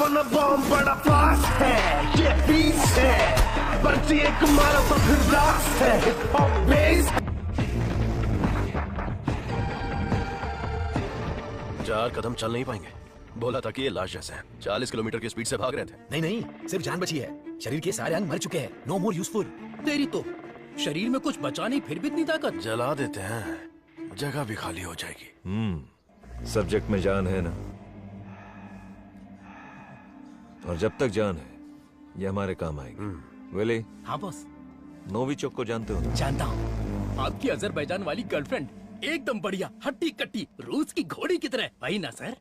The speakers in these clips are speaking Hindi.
वाला बॉम्ब बड़ा फास्ट है, ये बीस है, बच्ची एक मारो तो फिर ब्लास्ट है, हिप हॉप बेस। 4 कदम चल नहीं पाएंगे। बोला था कि ये लाश जैसे हैं। 40 किलोमीटर की स्पीड से भाग रहे थे। नहीं नहीं, सिर्फ जान बची है। शरीर के सारे अंग मर चुके हैं। No more useful. तेरी तो शरीर में कुछ बचा नहीं, फिर भी इतनी ताकत। जला देते हैं, जगह भी खाली हो जाएगी। सब्जेक्ट में जान है ना, और जब तक जान है ये हमारे काम आएगी। वेले। हाँ बॉस। नोविचोक को जानते हो? जानता हूँ। आपकी अजरबैजान वाली गर्लफ्रेंड एकदम बढ़िया, हट्टी कट्टी, रूस की घोड़ी की तरह। वही ना sir?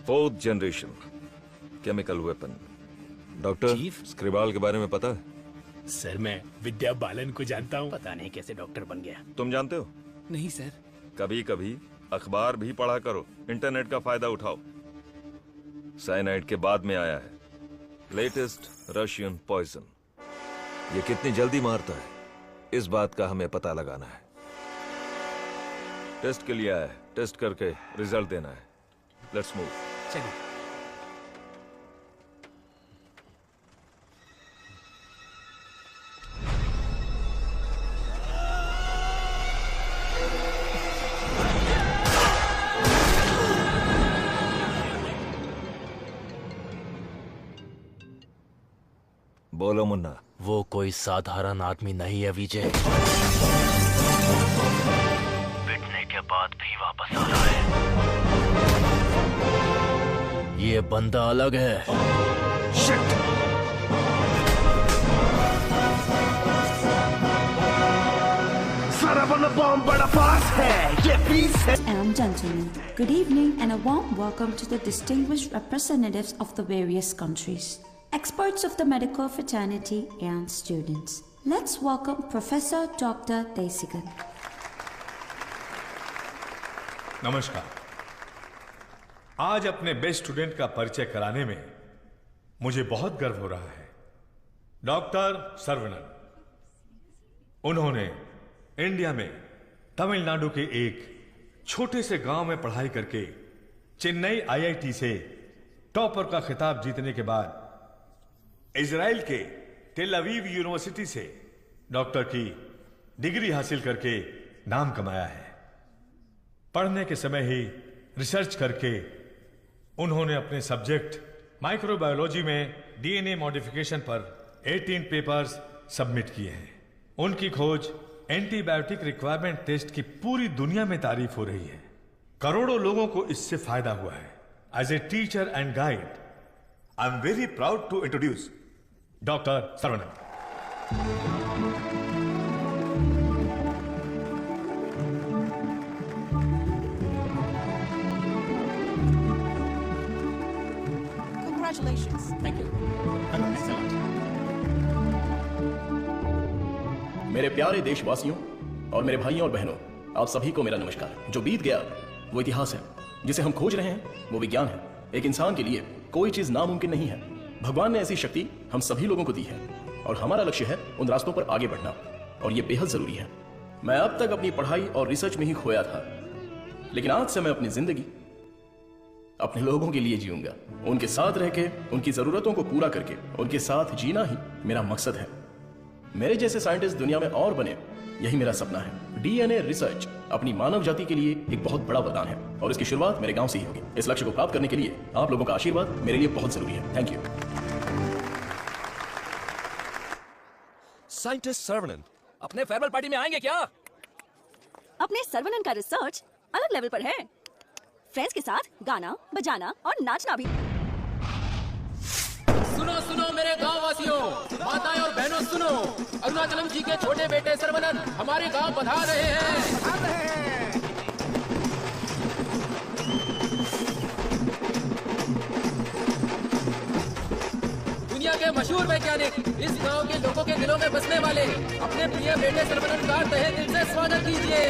4th generation chemical weapon. Doctor Skripal के बारे में पता है? सर मैं विद्या बालन को जानता हूँ। पता नहीं कैसे डॉक्टर बन गया। तुम जानते हो? नहीं सर। कभी कभी अखबार भी पढ़ा करो, इंटरनेट का फायदा उठाओ। साइनाइड के बाद में आया है लेटेस्ट रशियन पॉइजन। ये कितनी जल्दी मारता है, इस बात का हमें पता लगाना है। टेस्ट के लिए आया है, टेस्ट करके रिजल्ट देना है। Let's move. चलिए। बोलो मुन्ना। वो कोई साधारण आदमी नहीं है विजय। पिटने के बाद भी वापस आ रहा है। ये बंदा अलग है। शिट। सारा वाला बॉम्ब बड़ा फास्ट है, ये बीस है। And gentlemen, good evening and a warm welcome to the distinguished representatives of the various countries, experts of the medical fraternity and students. Let's welcome Professor Dr. Desigan. नमस्कार। आज अपने बेस्ट स्टूडेंट का परिचय कराने में मुझे बहुत गर्व हो रहा है। डॉक्टर सर्वनन। उन्होंने इंडिया में तमिलनाडु के एक छोटे से गांव में पढ़ाई करके चेन्नई आईआईटी से टॉपर का खिताब जीतने के बाद इजराइल के टेल अवीव यूनिवर्सिटी से डॉक्टर की डिग्री हासिल करके नाम कमाया है। पढ़ने के समय ही रिसर्च करके उन्होंने अपने सब्जेक्ट माइक्रोबायोलॉजी में डीएनए मॉडिफिकेशन पर 18 पेपर्स सबमिट किए हैं। उनकी खोज एंटीबायोटिक रिक्वायरमेंट टेस्ट की पूरी दुनिया में तारीफ हो रही है। करोड़ों लोगों को इससे फायदा हुआ है। As a teacher and guide, I am very proud to introduce doctor Saravanan. Congratulations. Thank you. मेरे प्यारे देशवासियों और मेरे भाइयों और बहनों, आप सभी को मेरा नमस्कार। जो बीत गया वो इतिहास है, जिसे हम खोज रहे हैं वो विज्ञान है। एक इंसान के लिए कोई चीज नामुमकिन नहीं है। भगवान ने ऐसी शक्ति हम सभी लोगों को दी है और हमारा लक्ष्य है उन रास्तों पर आगे बढ़ना, और ये बेहद जरूरी है। मैं अब तक अपनी पढ़ाई और रिसर्च में ही खोया था, लेकिन आज से मैं अपनी जिंदगी अपने लोगों के लिए जीऊंगा। उनके साथ रह के, उनकी जरूरतों को पूरा करके उनके साथ जीना ही मेरा मकसद है। मेरे जैसे साइंटिस्ट दुनिया में और बने, यही मेरा सपना है। डीएनए रिसर्च अपनी मानव जाति के लिए एक बहुत बड़ा वरदान है और इसकी शुरुआत मेरे गांव से ही होगी। इस लक्ष्य को प्राप्त करने के लिए आप लोगों का आशीर्वाद मेरे लिए बहुत जरूरी है। Thank you. साइंटिस्ट सर्वनन अपने फेयरवेल पार्टी में आएंगे क्या? अपने सर्वनन का रिसर्च अलग लेवल पर है। फ्रेंड्स के साथ गाना, बजाना और नाचना भी। सुनो सुनो मेरे गांव वासियों, माताएं और बहनों सुनो, अरुणाचलम जी के छोटे बेटे सर्वनन हमारे गांव पधार रहे हैं। दुनिया के मशहूर वैज्ञानिक, इस गांव के लोगों के दिलों में बसने वाले अपने प्रिय बेटे सर्वनन का तहे दिल से स्वागत कीजिए।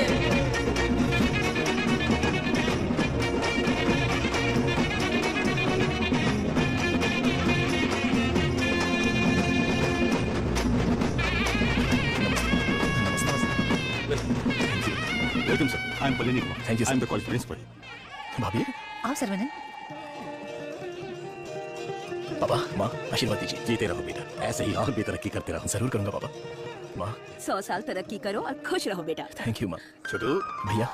Welcome sir. I am Palani Kumar. Thank you sir. I am the college principal. भाभी आओ सर्वनन। पापा माँ आशीर्वाद दीजिए। जीते रहो बेटा, ऐसे ही और भी तरक्की करते रहो। जरूर करूंगा पापा। माँ 100 साल तरक्की करो और खुश रहो बेटा। थैंक यू माँ। छोटू, भैया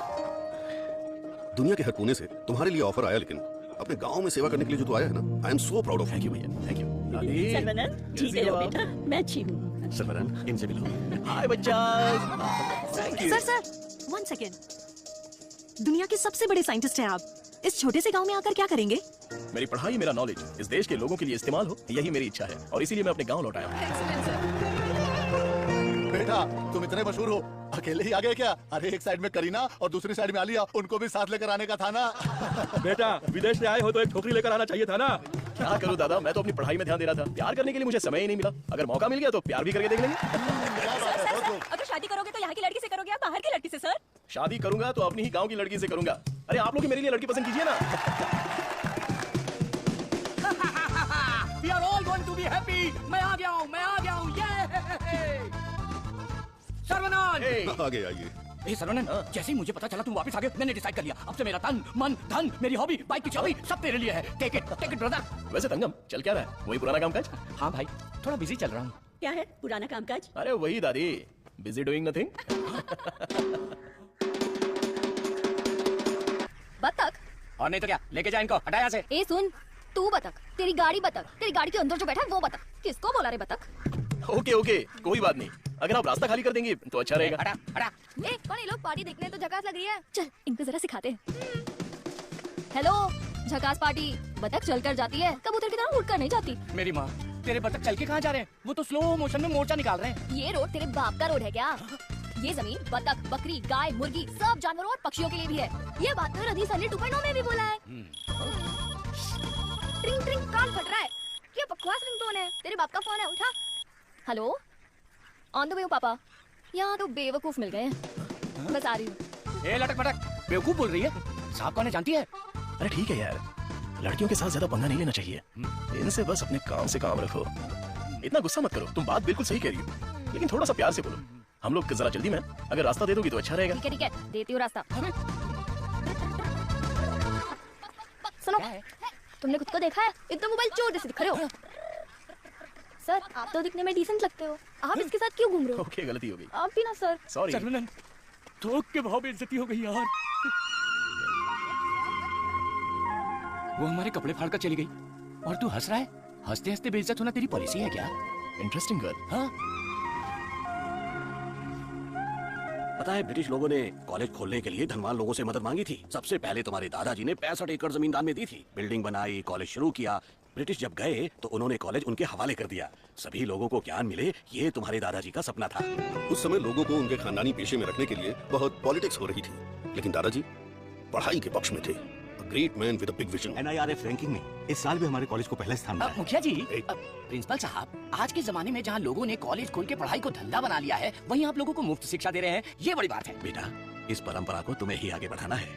दुनिया के हर कोने से तुम्हारे लिए ऑफर आया, लेकिन अपने गांव में सेवा करने के लिए जो तू आया है ना, I am so proud of thank you भैया, थैंक यू। सर्वनन जीते रहो बेटा, मैं अच्छी हूँ। सरवरन, इनसे मिलो। हाय बच्चा। Thank you. सर 1 सेकेंड, दुनिया के सबसे बड़े साइंटिस्ट हैं आप, इस छोटे से गांव में आकर क्या करेंगे? मेरी पढ़ाई, मेरा नॉलेज इस देश के लोगों के लिए इस्तेमाल हो, यही मेरी इच्छा है और इसीलिए मैं अपने गांव लौट आया हूँ। बेटा तुम इतने मशहूर हो, अकेले ही आ गए क्या? अरे एक साइड में करीना और दूसरी साइड में आलिया, उनको भी साथ लेकर आने का था ना। बेटा विदेश से आए हो तो एक ठोकरी लेकर आना चाहिए था ना। क्या करूं दादा, मैं तो अपनी पढ़ाई में ध्यान दे रहा था। प्यार करने के लिए मुझे समय ही नहीं मिला। अगर मौका मिल गया तो प्यार भी करके देख लेंगे। अगर शादी करोगे तो यहाँ की लड़की से करोगे या बाहर की लड़की से? सर शादी करूंगा तो अपनी ही गांव की लड़की से करूंगा। अरे आप लोग मेरे लिए लड़की पसंद कीजिए ना। We are all going to be happy. मैं आ गया हूँ, ये। सर्वनाश। आगे आइए। ए सरवनन, जैसे ही मुझे पता चला तुम वापस आ गए, मैंने डिसाइड कर लिया, अब से मेरा तन, मन, धन, मेरी हॉबी, बाइक की चाबी सब तेरे लिए है। Take it brother. वैसे तंगम चल क्या रहा है? वही पुराना कामकाज? हाँ भाई, थोड़ा बिजी चल रहा हूँ। क्या है पुराना कामकाज? अरे वही दादी, बिजी डूइंग नथिंग। बतख? और नहीं तो क्या, लेके जा इनको, हटा यहाँ से। ए सुन, तू बतख, तेरी गाड़ी बतख, तेरी गाड़ी के अंदर जो बैठा है वो बतख। किसको बोला रे बतख? ओके कोई बात नहीं, अगर आप रास्ता खाली कर देंगी तो अच्छा रहेगा। हटा। ए कौन ये लोग? पार्टी देखने तो झकास लग रही है। चल इनको जरा सिखाते हैं। हेलो झकास पार्टी। बतख चलकर जाती है, कबूतर की तरह उड़कर नहीं जाती। मेरी माँ, तेरे बतख चल के कहाँ जा रहे हैं? वो तो स्लो मोशन में मोर्चा निकाल रहे हैं। ये रोड तेरे बाप का रोड है क्या? ये जमीन बतख, बकरी, गाय, मुर्गी सब जानवरों और पक्षियों के लिए भी है। ये बात तो रदी सनी 2.0 में भी बोला है। ट्रिंग ट्रिंग कान फट रहा है। ये बकवास रिंगटोन है। तेरे बाप का फोन है, उठा। हेलो, ऑन द वे पापा। यहाँ तो बेवकूफ मिल गए हैं, बस आ रही हूँ। ए लटक पटक, बेवकूफ बोल रही है? साहब कौन है जानती है? अरे ठीक है यार, लड़कियों के साथ ज्यादा पंगा नहीं लेना चाहिए। इनसे बस अपने काम से काम रखो। इतना गुस्सा मत करो, तुम बात बिल्कुल सही कह रही हो, लेकिन थोड़ा सा प्यार से बोलो। हम लोग जरा जल्दी में, अगर रास्ता दे दोगी तो अच्छा रहेगा। ठीक है देती हूँ रास्ता। सुनो, तुमने खुद को देखा है? एकदम मोबाइल चोर जैसे दिख रहे हो। सर आप तो दिखने में डिसेंट लगते हो, आप इसके साथ क्यों घूम रहे हो? ओके, गलती हो गई। आप भी ना सर। सॉरी। सर्वनन, थोक के भाव बेइज्जती हो गई यार। वो हमारे कपड़े फाड़ कर चली गई और तू हंस रहा है? हंसते हंसते बेइज्जत होना तेरी पॉलिसी है क्या? Interesting girl. हाँ, पता है ब्रिटिश लोगों ने कॉलेज खोलने के लिए धनवान लोगों से मदद मांगी थी। सबसे पहले तुम्हारे दादाजी ने 65 एकड़ जमीन दान में दी थी। बिल्डिंग बनाई, कॉलेज शुरू किया। ब्रिटिश जब गए तो उन्होंने कॉलेज उनके हवाले कर दिया। सभी लोगों को ज्ञान मिले, ये तुम्हारे दादाजी का सपना था। उस समय लोगों को उनके खानदानी पेशे में रखने के लिए बहुत पॉलिटिक्स हो रही थी, लेकिन दादाजी पढ़ाई के पक्ष में थे। Great man with a big vision. NIRF ranking में इस साल भी हमारे कॉलेज को पहला स्थान मिला है। मुखिया जी, प्रिंसिपल साहब, आज के जमाने में जहाँ लोगों ने कॉलेज खोल के पढ़ाई को धंधा बना लिया है, वहीं आप लोगों को मुफ्त शिक्षा दे रहे हैं, ये बड़ी बात है। बेटा, इस परंपरा को तुम्हें ही आगे बढ़ाना है।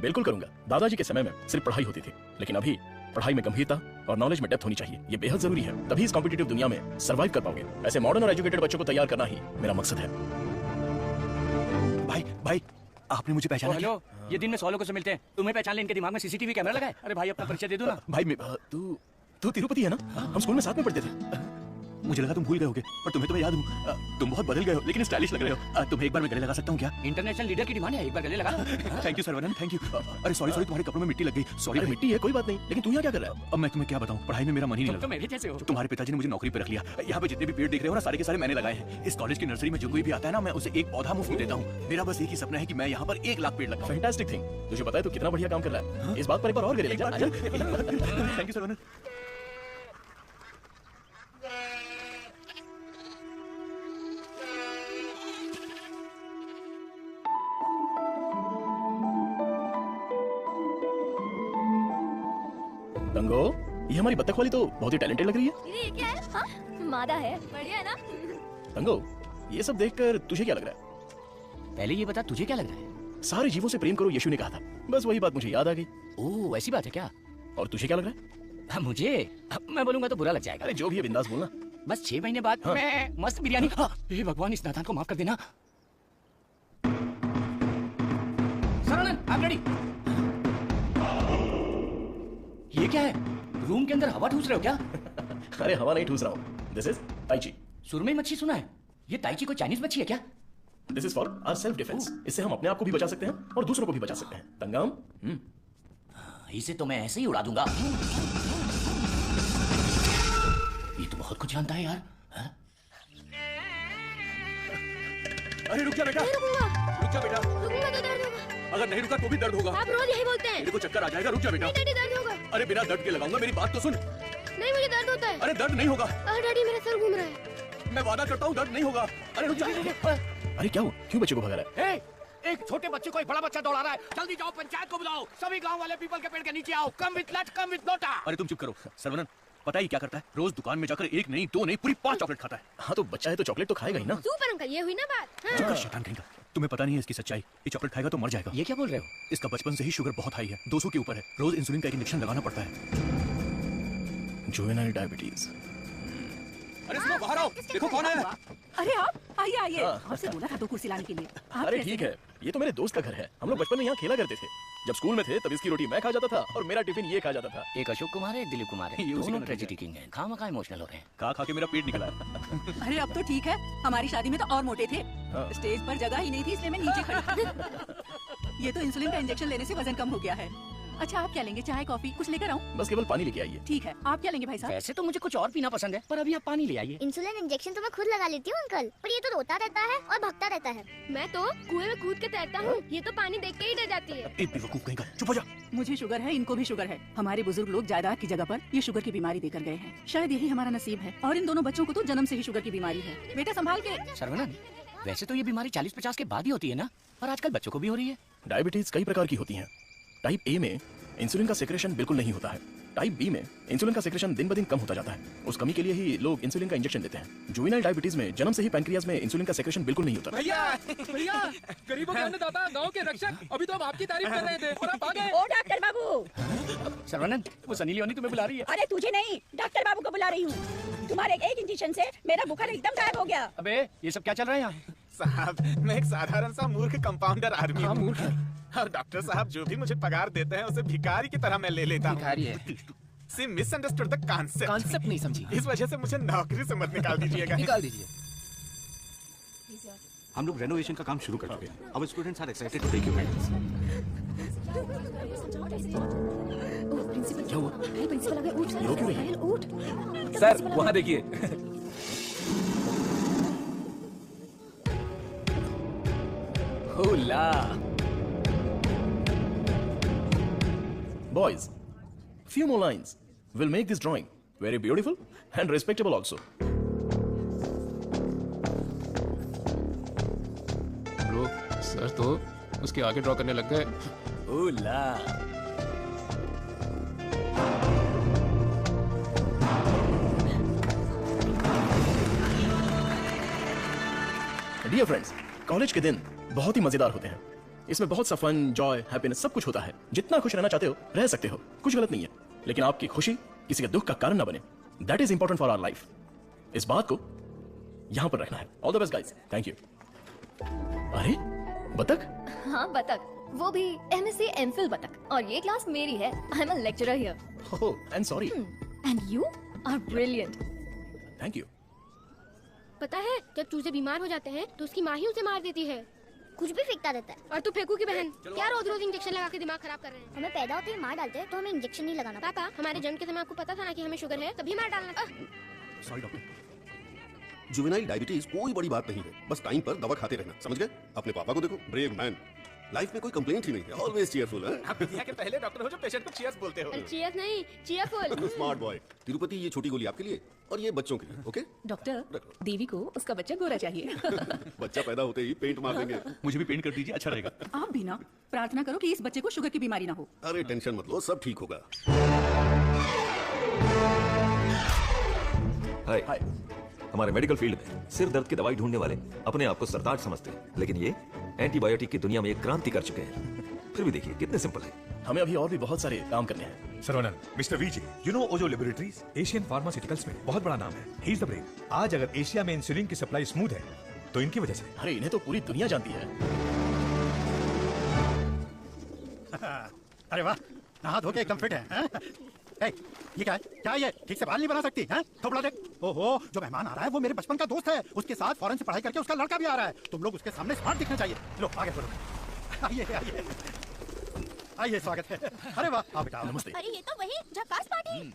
बिल्कुल करूंगा। दादाजी के समय में सिर्फ पढ़ाई होती थी, लेकिन अभी पढ़ाई में गंभीरता और नॉलेज में डेप्थ होनी चाहिए। ये बेहद जरूरी है, तभी इस कॉम्पिटिटिव दुनिया में सर्वाइव कर पाओगे। ऐसे मॉडर्न और एजुकेटेड बच्चों को तैयार करना ही मेरा मकसद है। भाई आपने मुझे पहचाना? हेलो, ये दिन में 100 लोगों से मिलते हैं, तुम्हें पहचान ले इनके दिमाग में CCTV कैमरा लगा है। अरे भाई अपना परिचय दे दो ना। भाई तू तिरुपति है ना? हम स्कूल में साथ में पढ़ते थे। मुझे लगा तुम भूल गए होगे, पर तुम्हें तो मैं याद हूँ। तुम बहुत बदल गए हो, लेकिन स्टाइलिश लग रहे हो। तुम्हें एक बार मैं गले लगा सकता हूँ क्या? इंटरनेशनल लीडर की डिमांड है, एक बार गले लगा। Thank you Saravanan, thank you. अरे सॉरी तुम्हारे कपड़ों में मिट्टी लग गई। सॉरी। मिट्टी है कोई बात नहीं, लेकिन तू यहाँ क्या कर रहा है? अब मैं तुम्हें क्या बताऊँ, पढ़ाई में मेरा मन ही नहीं लगा। तो मेरे जैसे हो। तुम्हारे पिताजी ने मुझे नौकरी पे रख लिया। यहाँ पे जितने भी पेड़ दिख रहे हो ना, सारे के सारे मैंने लगाए हैं। इस कॉलेज की नर्सरी में जो कोई भी आता है ना, मैं उसे एक पौधा मुफ्त में देता हूँ। मेरा बस एक ही सपना है कि मैं यहाँ पर 1 लाख पेड़ लगाऊं। Fantastic thing. तुझे पता है तू कितना बढ़िया काम कर रहा है? इस बात पर एक बार और गले लग जा। Thank you Saravanan. गंगो, ये हमारी बत्तख वाली तो बहुत ही टैलेंटेड लग रही है। ये क्या है? हाँ? मादा है, बढ़िया है ना? गंगो, ये सब देखकर तुझे क्या लग रहा है? पहले ये बता, तुझे क्या लग रहा है? सारे जीवों से प्रेम करो, यीशु ने कहा था। बस वही बात मुझे याद आ गई। ओह, ऐसी बात है क्या? और तुझे क्या लग रहा है? मुझे, मैं बोलूंगा तो बुरा लग जाएगा। अरे जो भी है बिंदास बोलना। बस 6 महीने बाद मैं मस्त बिरयानी। हे भगवान, इस नादान को माफ कर देना। सरवनन, आप रेडी? ये क्या है? रूम के अंदर हवा ठूस रहे हो क्या? अरे हवा नहीं ठूस रहा हूँ, दिस इज ताइची। सुरमई मच्छी सुना है, ये ताइची कोई चाइनीज मच्छी है क्या? This is for our self defence. इससे हम अपने आप को भी बचा सकते हैं और दूसरों को भी बचा सकते हैं। तंगम इसे तो मैं ऐसे ही उड़ा दूंगा। ये तो बहुत कुछ जानता है यार। अरे रुक जा बेटा, नहीं रुकूंगा। रुक जा बेटा, रुकूंगा तो दर्द होगा। अगर नहीं रुका तो भी दर्द होगा। आप रोज यही बोलते हैं। मेरे को चक्कर आ जाएगा, रुक जा बेटा। नहीं डैडी दर्द होगा। अरे बिना दर्द के लगाऊंगा, मेरी बात तो सुन। नहीं मुझे दर्द होता है। अरे दर्द नहीं होगा। अरे डैडी मेरा सर घूम रहा है। मैं वादा करता हूँ दर्द नहीं होगा। अरे रुक जा। अरे क्या हुआ, क्यों बच्चे को भगा रहा है? एक छोटे बच्चे को एक बड़ा बच्चा दौड़ा रहा है। जल्दी जाओ, पंचायत को बुलाओ। सभी गांव वाले पीपल के पेड़ के नीचे आओ। कम विथ लट, कम विथ लोटा। अरे तुम चुप करो। सर्वनन पता ही क्या करता है, रोज दुकान में जाकर एक नहीं, दो नहीं, पूरी 5 चॉकलेट खाता है। हाँ तो बच्चा है तो चॉकलेट तो खाएगा ही ना। सुपर अंकल, ये हुई ना बात। चुप कर शैतान कहीं का। तुम्हें पता नहीं है इसकी सच्चाई। ये चॉकलेट खाएगा तो मर जाएगा। ये क्या बोल रहे हो? इसका बचपन से ही शुगर बहुत हाई है, 200 के ऊपर है। रोज इंसुलिन का एक इंजेक्शन लगाना पड़ता है। Juvenile diabetes. अरे सुनो, बाहर आओ, देखो कौन है। अरे आप आइए आइए, आपसे बोला था तो कुर्सी लाने के लिए। अरे ठीक है, ये तो मेरे दोस्त का घर है। हम लोग बचपन में यहाँ खेला करते थे। जब स्कूल में थे तब इसकी रोटी मैं खा जाता था और मेरा टिफिन ये खा जाता था। एक अशोक कुमार है, एक दिलीप कुमार है। ये उसी दोनों का ट्रेजेडी किंग हैं। खामखा इमोशनल हो रहे हैं। खा के मेरा पेट निकला है। अरे अब तो ठीक है, हमारी शादी में तो और मोटे थे। स्टेज पर जगह ही नहीं थी, इसलिए मैं नीचे खड़ी। ये तो इंसुलिन का इंजेक्शन लेने से वजन कम हो गया है। अच्छा आप क्या लेंगे, चाय कॉफी कुछ लेकर आऊं? बस केवल पानी लेके आइए। ठीक है, आप क्या लेंगे भाई साहब? वैसे तो मुझे कुछ और पीना पसंद है, पर अभी आप पानी ले आइए। इंसुलिन इंजेक्शन तो मैं खुद लगा लेती हूँ अंकल, पर ये तो रोता रहता है और भगता रहता है। मैं तो कुएं में कूद के तैरता हूँ, ये तो पानी देख के ही डर जाती है। एक बेवकूफ कहीं का, चुप हो जा। मुझे शुगर है, इनको भी शुगर है। हमारे बुजुर्ग लोग जायदाद की जगह पर ये शुगर की बीमारी देकर गए हैं। शायद यही हमारा नसीब है। और इन दोनों बच्चों को तो जन्म से ही शुगर की बीमारी है। बेटा संभाल के। सर्वनन, वैसे तो ये बीमारी 40-50 के बाद ही होती है ना, पर आजकल बच्चों को भी हो रही है। डायबिटीज कई प्रकार की होती है। टाइप ए में इंसुलिन का सेक्रेशन बिल्कुल नहीं होता है। टाइप बी में इंसुलिन का सेक्रेशन दिन ब दिन कम होता जाता है। उस कमी के लिए ही लोग इंसुलिन का इंजेक्शन देते हैं। जुवेनाइल डायबिटीज में जन्म से ही पैंक्रियाज में इंसुलिन का सेक्रेशन बिल्कुल नहीं होता। भैया भैया, गरीबों के अन्नदाता, गांव के रक्षक, अभी तो हम आपकी तारीफ कर रहे थे और आप आ गए। ओ डॉक्टर बाबू। सर्वनन, वो सनी लियोनी तुम्हें बुला रही है। अरे तुझे नहीं, डॉक्टर बाबू को बुला रही हूँ। तुम्हारे एक इंजेक्शन से मेरा बुखार एकदम गायब हो गया। अबे ये सब क्या चल रहा है यहाँ? साहब मैं एक साधारण सा मूर्ख कंपाउंडर आदमी हूँ। और डॉक्टर साहब जो भी मुझे पगार देते हैं उसे भिखारी की तरह मैं ले लेता हूँ। सी मिसअंडरस्टूड द कॉन्सेप्ट नहीं समझी। इस वजह से मुझे नौकरी से मत निकाल दीजिएगा। निकाल दीजिए। हम लोग रेनोवेशन का काम शुरू कर चुके हैं। अब students are excited to take you guidance. क्या हुआ? प्रिंसिपल आ गए, उठ सर, उठ। सर वहाँ देखिए। होला। Boys, few more lines will make this drawing very beautiful and respectable also. Bro, sir तो उसके आगे ड्रॉ करने लग गए। होला। Dear friends, कॉलेज के दिन बहुत ही मजेदार होते हैं। इसमें बहुत सा फन, जॉय, हैप्पीनेस सब कुछ होता है। जितना खुश रहना चाहते हो रह सकते हो, कुछ गलत नहीं है। लेकिन आपकी खुशी किसी के दुख का कारण ना बने। That is important for our life. इस बात को यहां पर रखना है। All the best guys, thank you. अरे बतख? हाँ बतख, वो भी MSc MPhil बतख। और ये क्लास मेरी है। I am a lecturer here. Oh, I am sorry. And you are brilliant. Thank you. पता है जब चूजे बीमार हो जाते हैं तो उसकी माँ ही उसे मार देती है। कुछ भी फेंकता रहता है। और तू फेंकू की बहन, क्या रोज रोज इंजेक्शन लगा के दिमाग खराब कर रहे हैं? हमें पैदा होते ही मार डालते हैं तो हमें इंजेक्शन नहीं लगाना। पापा, हमारे जन्म के समय आपको पता था ना कि हमें शुगर है, तभी मार डालना था। Sorry doctor. जुवेनाइल डायबिटीज कोई बड़ी बात नहीं है, बस टाइम पर दवा खाते रहना, समझ गए? अपने पापा को देखो, ब्रेव मैन, लाइफ में कोई कंप्लेंट ही नहीं है, ऑलवेज चीयरफुल है। आप दुनिया के पहले डॉक्टर हो जो पेशेंट को चीयर्स बोलते हो। चीयर्स नहीं, चीयरफुल। Smart boy. तिरुपति, ये छोटी गोली आपके लिए और ये बच्चों के लिए, ओके? डॉक्टर, देवी को उसका बच्चा गोरा चाहिए। बच्चा पैदा होते ही पेंट मार देंगे। मुझे भी पेंट कर दीजिए, अच्छा रहेगा। आप भी ना प्रार्थना करो कि इस बच्चे को शुगर की बीमारी ना हो। अरे टेंशन मत लो, सब ठीक होगा। हाय। हमारे मेडिकल फील्ड में सिर दर्द की दवाई ढूंढने वाले अपने आप को सरताज समझते हैं, लेकिन ये एंटीबायोटिक की दुनिया में एक क्रांति कर चुके हैं। फिर भी देखिए कितने सिंपल है। हमें अभी और भी बहुत सारे काम करने हैं। Saravanan, mister VJ, you know Ojo laboratories Asian pharmaceuticals में बहुत बड़ा नाम है। He is the brain. आज अगर एशिया में इंसुलिन की सप्लाई स्मूथ है तो इनकी वजह से। अरे इन्हें तो पूरी दुनिया जानती है। अरे वाह, नहा धो के एकदम फिट है। ये क्या है? क्या है ये? ठीक से बाल नहीं बना सकती हैं? थोपड़ा देख। ओहो, जो मेहमान आ रहा है वो मेरे बचपन का दोस्त है। उसके साथ फॉरेन से पढ़ाई करके उसका लड़का भी आ रहा है। तुम लोग उसके सामने स्मार्ट दिखना चाहिए। लो आगे बढ़ो। आइए आइए आइए, स्वागत है। अरे वाह, आओ बेटा। नमस्ते। अरे ये तो वही झकास पार्टी।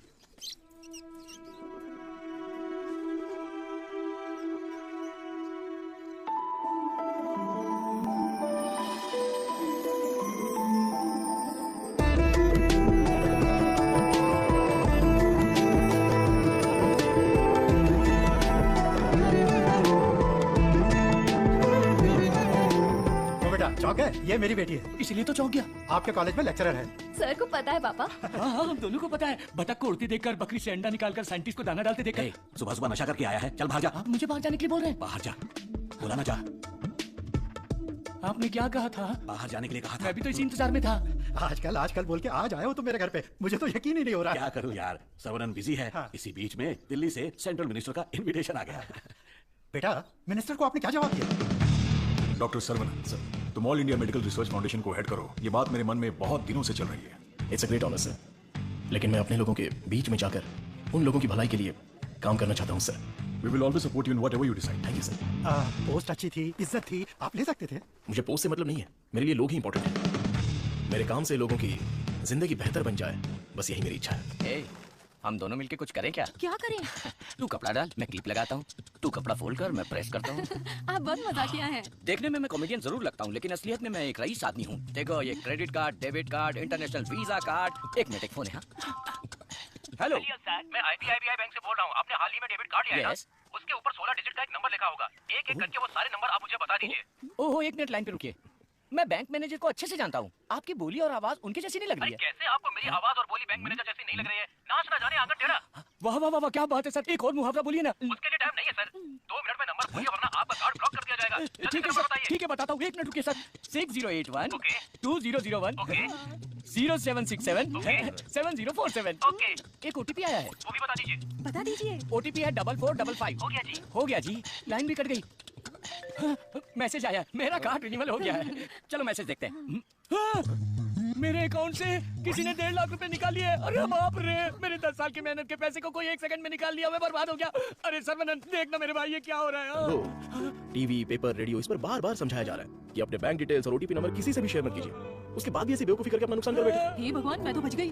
चौंक है? ये मेरी बेटी है। इसलिए तो चौंक गया। आपके कॉलेज में लेक्चरर है। सर को पता है पापा। हाँ, हम दोनों को पता है। बतख को उड़ती देखकर, बकरी से अंडा निकालकर, साइंटिस्ट को दाना डालते देखकर। सुबह सुबह नशा करके आया है, चल बाहर जा। आप मुझे बाहर जाने के लिए बोल रहे हैं? बाहर जा, बोला ना जा। आपने क्या कहा था? बाहर जाने के लिए कहा था। मैं भी तो इसी इंतजार में था। आजकल बोल के आज आए हो तुम मेरे घर पे। मुझे तो यकीन ही नहीं हो रहा। क्या करूं यार, सर्वनन बिजी है। इसी बीच में दिल्ली से सेंट्रल मिनिस्टर का इनविटेशन आ गया। बेटा, मिनिस्टर को आपने क्या जवाब दिया? डॉक्टर सर्वनन सर, तुम all India medical research foundation को हेड करो। ये बात मेरे मन में बहुत दिनों से चल रही है। It's a great honour sir, लेकिन मैं अपने लोगों के बीच में जाकर उन लोगों की भलाई के लिए काम करना चाहता हूँ sir. We will always support you in whatever you decide. Thank you sir. Post अच्छी थी, इज्जत थी, आप ले सकते थे। मुझे पोस्ट से मतलब नहीं है, मेरे लिए लोग ही इंपॉर्टेंट हैं। मेरे काम से लोगों की जिंदगी बेहतर बन जाए, बस यही मेरी इच्छा है। हम दोनों मिलके कुछ करें क्या? क्या करें? तू कपड़ा डाल, मैं क्लिप लगाता हूँ। तू कपड़ा फोल्ड कर, मैं प्रेस करता हूँ। आप बहुत मजाकिया हैं। देखने में मैं कॉमेडियन जरूर लगता हूँ, लेकिन असलियत में मैं एक रईस आदमी हूँ। देखो, ये credit card, debit card, international visa card. एक मिनट, एक फोन है। हेलो सर, मैं IBI बैंक से बोल रहा हूँ। आपने हाल ही में डेबिट कार्ड लिया है ना? उसके ऊपर 16 डिजिट का एक नंबर लिखा होगा। एक एक करके वो सारे नंबर आप मुझे बता दीजिए। ओहो, एक मिनट लाइन पे रुकिए। मैं बैंक मैनेजर को अच्छे से जानता हूँ। आपकी बोली और आवाज उनके जैसी नहीं लग रही है। कैसे आपको मेरी आवाज और बोली बैंक मैनेजर जैसी नहीं लग रही है? नाच ना जाने आंगन टेढ़ा। वाह वाह वाह, क्या बात है सर। एक और मुहावरा बोलिए ना। उसके लिए टाइम नहीं है सर। 2 मिनट में नंबर बोलिए वरना आपका कार्ड ब्लॉक कर दिया जाएगा। ठीक है सर, ठीक है, बताता हूँ। एक मिनट रुकिए सर। 6081 2001 0767 7047। एक OTP आया है, वो भी बता दीजिए। बता दीजिए। OTP है 4455। हो गया जी। हो गया जी। लाइन भी कट गई। मैसेज आया, मेरा कार्ड रिन्यूअल हो गया है। चलो मैसेज देखते हैं। मेरे अकाउंट से किसी ने 1.5 लाख रुपए निकाल लिए। अरे बाप रे, मेरे 10 साल की मेहनत के पैसे को कोई 1 सेकंड में निकाल लिया। मैं बर्बाद हो गया। अरे सर्वनन, देखना मेरे भाई, ये क्या हो रहा है? टीवी, पेपर, रेडियो, इस पर बार बार समझाया जा रहा है कि अपने बैंक डिटेल्स और OTP नंबर किसी से भी शेयर मत कीजिए। उसके बाद भी ऐसी बेवकूफी करके अपना नुकसान कर बैठे। हे भगवान, मैं तो बच गई।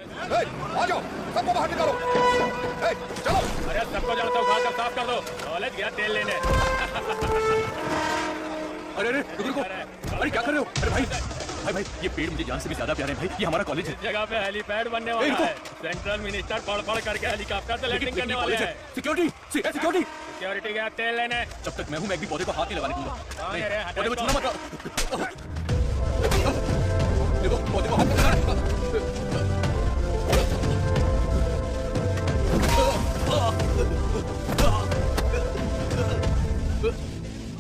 आ जाओ, सबको बाहर निकालो। चलो। अरे सबको जानता हूँ, खाकर साफ कर दो। कॉलेज गया तेल लेने। अरे रुको, अरे क्या कर रहे हो? अरे भाई, ये पेड़ मुझे जान से भी ज्यादा प्यारे हैं भाई। ये हमारा कॉलेज है। जगह पे हेलीपैड बनने वाला है। सेंट्रल मिनिस्टर पढ़ करके हेलीकॉप्टर से लैंडिंग करने वाले हैं। सिक्योरिटी गया तेल लेने। जब तक मैं हूँ, मैं भी पौधे को हाथ नहीं लगाने दूंगा। पौधे को छूना मत। देखो, पौधे को हाथ मत लगाना।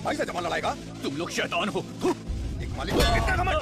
भाई से जमा लड़ाएगा? तुम लोग शैतान हो। एक मालिक को कितना घमंड?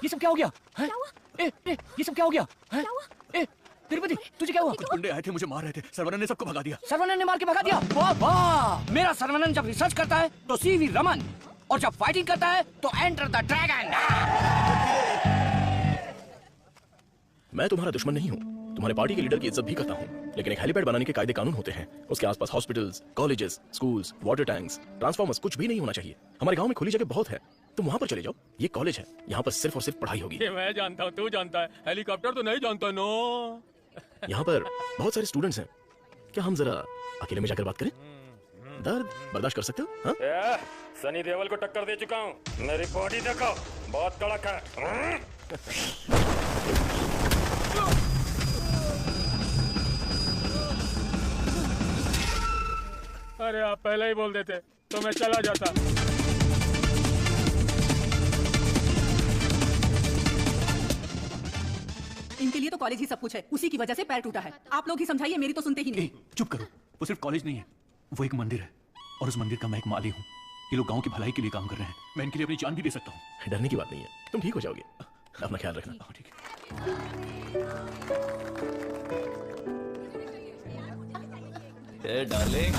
ये सब क्या हो गया? ये सब क्या हो गया? तिरुपति, तुझे क्या हुआ? कुछ गुंडे आए थे, मुझे मार रहे थे। सर्वनन ने सबको भगा दिया। सर्वनन ने मार के भगा दिया? वाह वाह! मेरा सर्वनन जब रिसर्च करता है तो CV रमन, और जब फाइटिंग करता है तो एंटर द ड्रैगन। मैं तुम्हारा दुश्मन नहीं हूँ, तुम्हारे पार्टी के लीडर की इज्जत भी करता हूँ, लेकिन एक हेलीपैड बनाने के कायदे कानून होते हैं। उसके आसपास hospitals, colleges, schools, water tanks, transformers, कुछ भी नहीं होना चाहिए। हमारे गांव में खुली जगह बहुत है, तुम वहां पर चले जाओ। ये कॉलेज है, यहाँ पर सिर्फ और सिर्फ पढ़ाई होगी। ये मैं जानता हूँ, तू जानता है। हेलीकॉप्टर तो नहीं जानता। नो, यहाँ पर बहुत सारे स्टूडेंट्स हैं। क्या हम जरा अकेले में जाकर बात करें? दर्द बर्दाश्त कर सकते हो? हाँ? सनी देओल को टक्कर दे चुका हूँ। मेरी बॉडी देखो, बहुत कड़क है। अरे आप पहले ही बोल देते तो मैं चला जाता। इनके लिए तो कॉलेज ही सब कुछ है, उसी की वजह से पैर टूटा है। आप लोग ही समझाइए, मेरी तो सुनते ही नहीं। चुप करो, वो सिर्फ कॉलेज नहीं है, वो एक मंदिर है और उस मंदिर का मैं एक माली हूँ। ये लोग गांव की भलाई के लिए काम कर रहे हैं, मैं इनके लिए अपनी जान भी दे सकता हूँ। डरने की बात नहीं है, तुम ठीक हो जाओगे। अपना ख्याल रखना। ठीक है। डार्लिंग,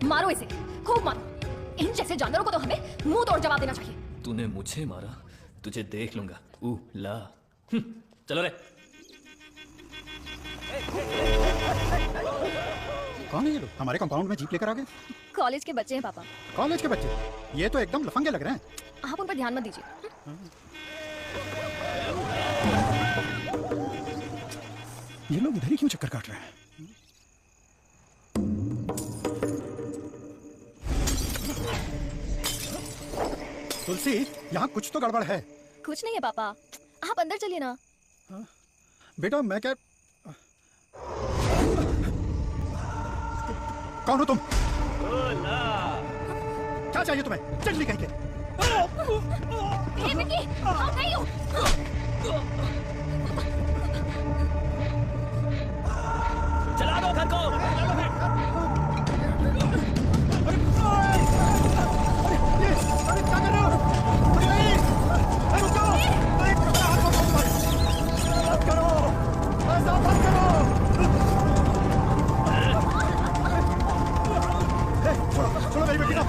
मारो इसे, खूब मारो। इन जैसे जानवरों को तो हमें मुंह तोड़ जवाब देना चाहिए। तूने मुझे मारा, तुझे देख लूंगा। ला चलो रे। कौन है ये लोग? हमारे कंपाउंड में जीप लेकर आ गए। कॉलेज के बच्चे हैं पापा। कॉलेज के बच्चे? ये तो एकदम लफंगे लग रहे हैं। आप उन पर ध्यान मत दीजिए। ये लोग इधर ही क्यों चक्कर काट रहे हैं? तुलसी, यहाँ कुछ तो गड़बड़ है। कुछ नहीं है पापा, आप अंदर चलिए ना। बेटा मैं क्या, कौन हो तुम? क्या चाहिए तुम्हें? चल कहीं के। हे विक्की, आप नहीं हो। चला दो घर को। अरे क्या कर रहे हो? रुक जाओ। मत करो, ऐसा मत करो। छोड़ो मेरी बेटी को।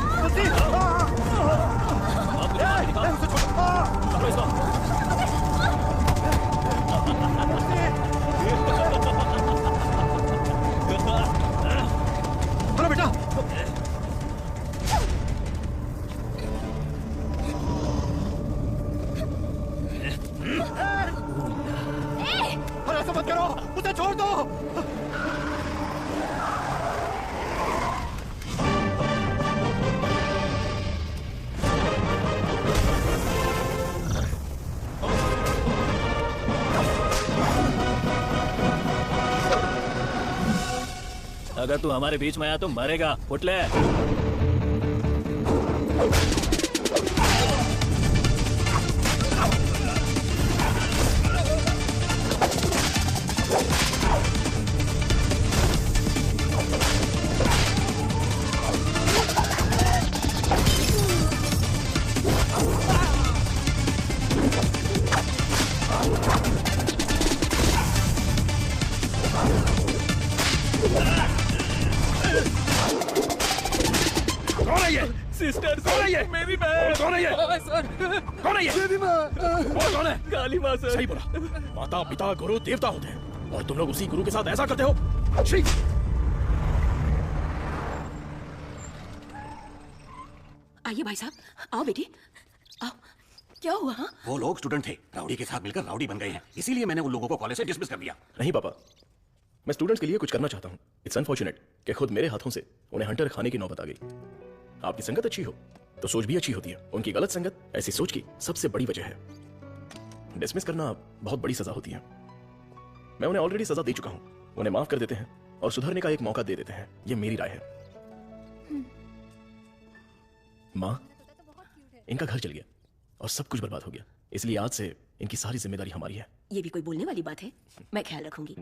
चलो बेटा। अरे ऐसा मत करो, उसे छोड़ दो। अगर तू हमारे बीच में आया तो मरेगा। उठ ले। सिस्टर, कौन है ये? मेरी बहन। कौन है ये? सर, कौन है ये? मेरी माँ। वो कौन है? काली माँ सर। सही बोला, माता पिता गुरु देवता होते हैं और तुम लोग उसी गुरु के साथ ऐसा करते हो। छी! आइए भाई साहब, आओ बेटी, आओ। क्या हुआ? हाँ? वो लोग स्टूडेंट थे, राउडी के साथ मिलकर राउडी बन गए हैं, इसीलिए मैंने उन लोगों को कॉलेज से डिसमिस कर दिया। नहीं पापा, मैं स्टूडेंट्स के लिए कुछ करना चाहता हूँ। इट्स अनफॉर्चुनेट कि खुद मेरे हाथों से उन्हें हंटर खाने की नौबत आ गई। आपकी संगत अच्छी हो तो सोच भी अच्छी होती है। उनकी गलत संगत ऐसी सोच की सबसे बड़ी वजह है। डिसमिस करना बहुत बड़ी सजा होती है। मैं उन्हें ऑलरेडी सजा दे चुका हूं। उन्हें माफ कर देते हैं और सुधरने का एक मौका दे देते हैं। ये मेरी राय है। माँ, इनका घर चल गया और सब कुछ बर्बाद हो गया, इसलिए आज से इनकी सारी जिम्मेदारी हमारी है। ये भी कोई बोलने वाली बात है? मैं ख्याल रखूंगी।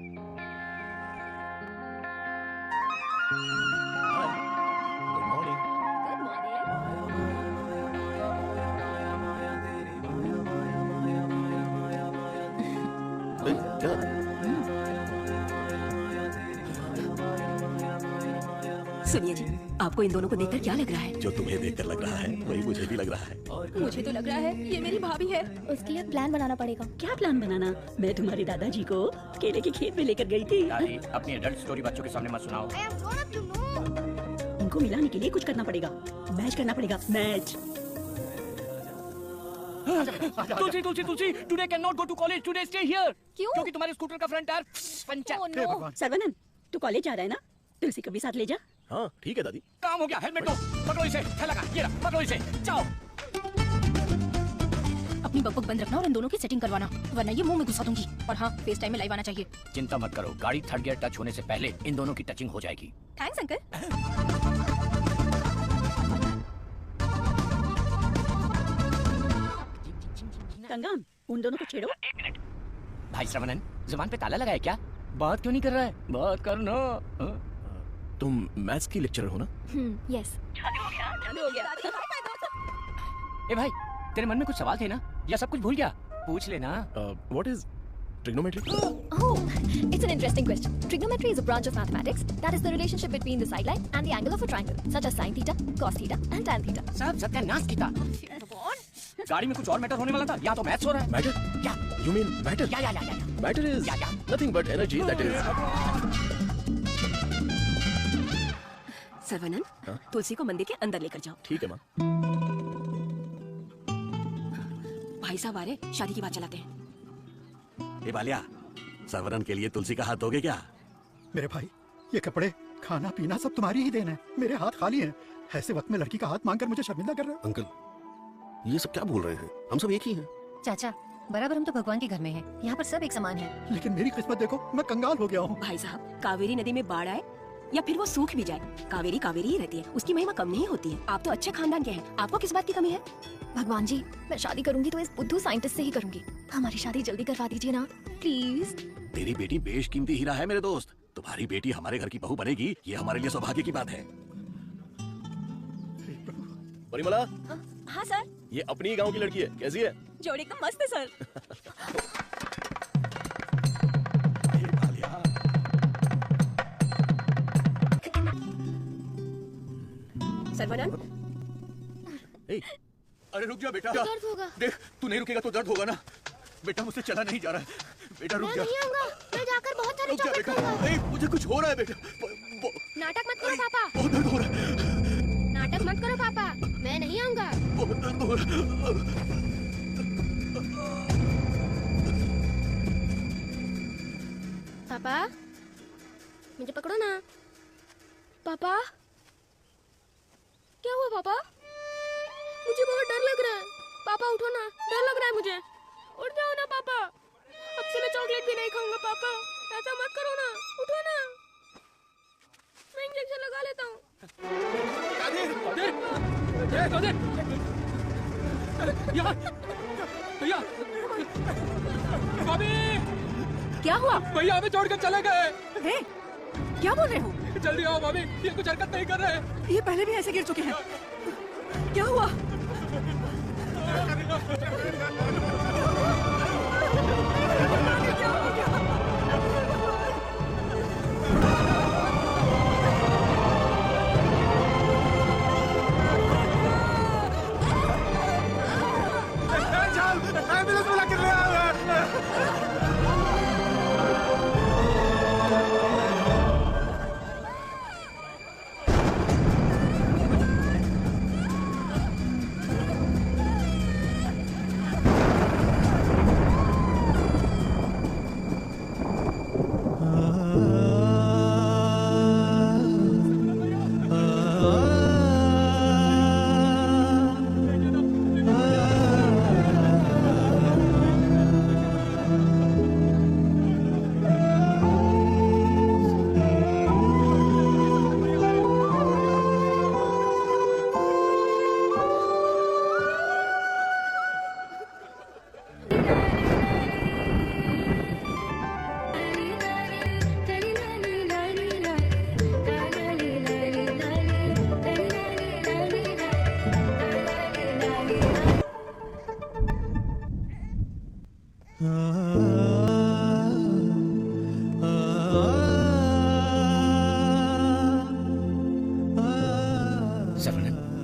सुनिए जी, आपको इन दोनों को देखकर क्या लग रहा है? जो तुम्हें देखकर लग रहा है वही मुझे भी लग रहा है। मुझे तो लग रहा है ये मेरी भाभी है। उसके लिए प्लान बनाना पड़ेगा। क्या प्लान बनाना? मैं तुम्हारे दादाजी को केले के खेत में लेकर गई थी। दादी, अपनी एडल्ट स्टोरी बच्चों के सामने मत सुनाओ। इनको मिलाने के लिए कुछ करना पड़ेगा, मैच करना पड़ेगा, match. Tulsi Tulsi Tulsi, today can not go to college, today stay here. क्यों? क्योंकि तुम्हारे स्कूटर का फ्रंट टायर पंचर। सर्वनन, तू कॉलेज जा रहा है ना? तुलसी को भी साथ ले जा। हाँ ठीक है दादी। काम हो गया। हेलमेट दो, पकड़ो इसे। लगा ये रहा, पकड़ो इसे, जाओ। अपनी बकबक बंद रखना और इन दोनों की सेटिंग करवाना, वरना ये मुंह में घुसा दूंगी। और हाँ, फेस टाइम में लाइव आना चाहिए। चिंता मत करो, गाड़ी थर्ड गियर टच होने से पहले इन दोनों की टचिंग हो जाएगी। Thanks uncle. कंगन, उन दोनों को छेड़ो। एक मिनट भाई श्रवणन, जुबान पे ताला लगा है क्या? बात क्यों नहीं कर रहा है? बात करना। तुम मैथ्स की लेक्चरर हो ना? यस। ए भाई, तेरे मन में कुछ सवाल थे ना, या सब कुछ भूल गया? पूछ लेना। What is trigonometry? Oh, it's an interesting question. Trigonometry is a branch of mathematics that is the relationship between the sideline and the angle of a triangle, such as sin theta, cos theta, and tan theta. सब सत्यानाश किया। गाड़ी में कुछ और मैटर होने वाला था, यहाँ तो मैथ्स हो रहा है। Matter? क्या? You mean matter? या। Matter is nothing but energy that is. Saravanan, तुलसी को मंदिर के अंदर लेकर जाओ। ठीक है माँ। भाई साहब आ रहे, शादी की बात चलाते हैं। ए बालिया, सर्वनन के लिए तुलसी का हाथ दोगे क्या? मेरे भाई, ये कपड़े, खाना पीना सब तुम्हारी ही देन है। मेरे हाथ खाली हैं। ऐसे वक्त में लड़की का हाथ मांगकर मुझे शर्मिंदा कर रहे हो। अंकल, ये सब क्या बोल रहे हैं? हम सब एक ही हैं। चाचा, बराबर हम तो भगवान के घर में हैं। यहाँ पर सब एक समान है। लेकिन मेरी किस्मत देखो, मैं कंगाल हो गया हूँ। भाई साहब, कावेरी नदी में बाढ़ आए या फिर वो सूख भी जाए, कावेरी कावेरी ही रहती है, उसकी महिमा कम नहीं होती है। आप तो अच्छे खानदान के हैं, आपको किस बात की कमी है? भगवान जी, मैं शादी करूंगी तो इस बुद्धू साइंटिस्ट से ही करूंगी। हमारी शादी जल्दी करवा दीजिए ना, प्लीज। तेरी बेटी बेशकीमती हीरा है मेरे दोस्त। तुम्हारी बेटी हमारे घर की बहू बनेगी, ये हमारे लिए सौभाग्य की बात है। परिमला, हाँ सर। ये अपनी ही गांव की लड़की है, कैसी है? जोड़ी एकदम मस्त है सर। सर्वनन, अरे रुक जा बेटा। दर्द होगा। देख, तू नहीं रुकेगा तो दर्द होगा ना। बेटा मुझसे चला नहीं जा रहा है। बेटा रुक जा। मैं नहीं आऊंगा, मैं जाकर बहुत सारे रुक जा चॉकलेट बेटा। खाऊंगा। नहीं, मुझे कुछ हो रहा है बेटा। नाटक मत करो पापा। बहुत दर्द हो रहा है। नाटक मत करो पापा, मैं नहीं आऊंगा। बहुत दर्द हो रहा है। पापा, मुझे पकड़ो ना। पापा, क्या हुआ पापा? मुझे बहुत डर लग रहा है। पापा उठो ना, डर लग रहा है मुझे। उठ जाओ ना पापा। अब से मैं चॉकलेट भी नहीं खाऊंगा पापा। ऐसा मत करो ना, उठो ना। मैं इंजेक्शन लगा लेता हूँ। भैया, भाभी, क्या हुआ? भैया हमें छोड़कर चले गए। क्या बोल रहे हो? जल्दी आओ भाभी, ये कुछ हरकत नहीं कर रहे। ये पहले भी ऐसे गिर चुके हैं। क्या हुआ? एम्बुलेंस बुला के ले आओ।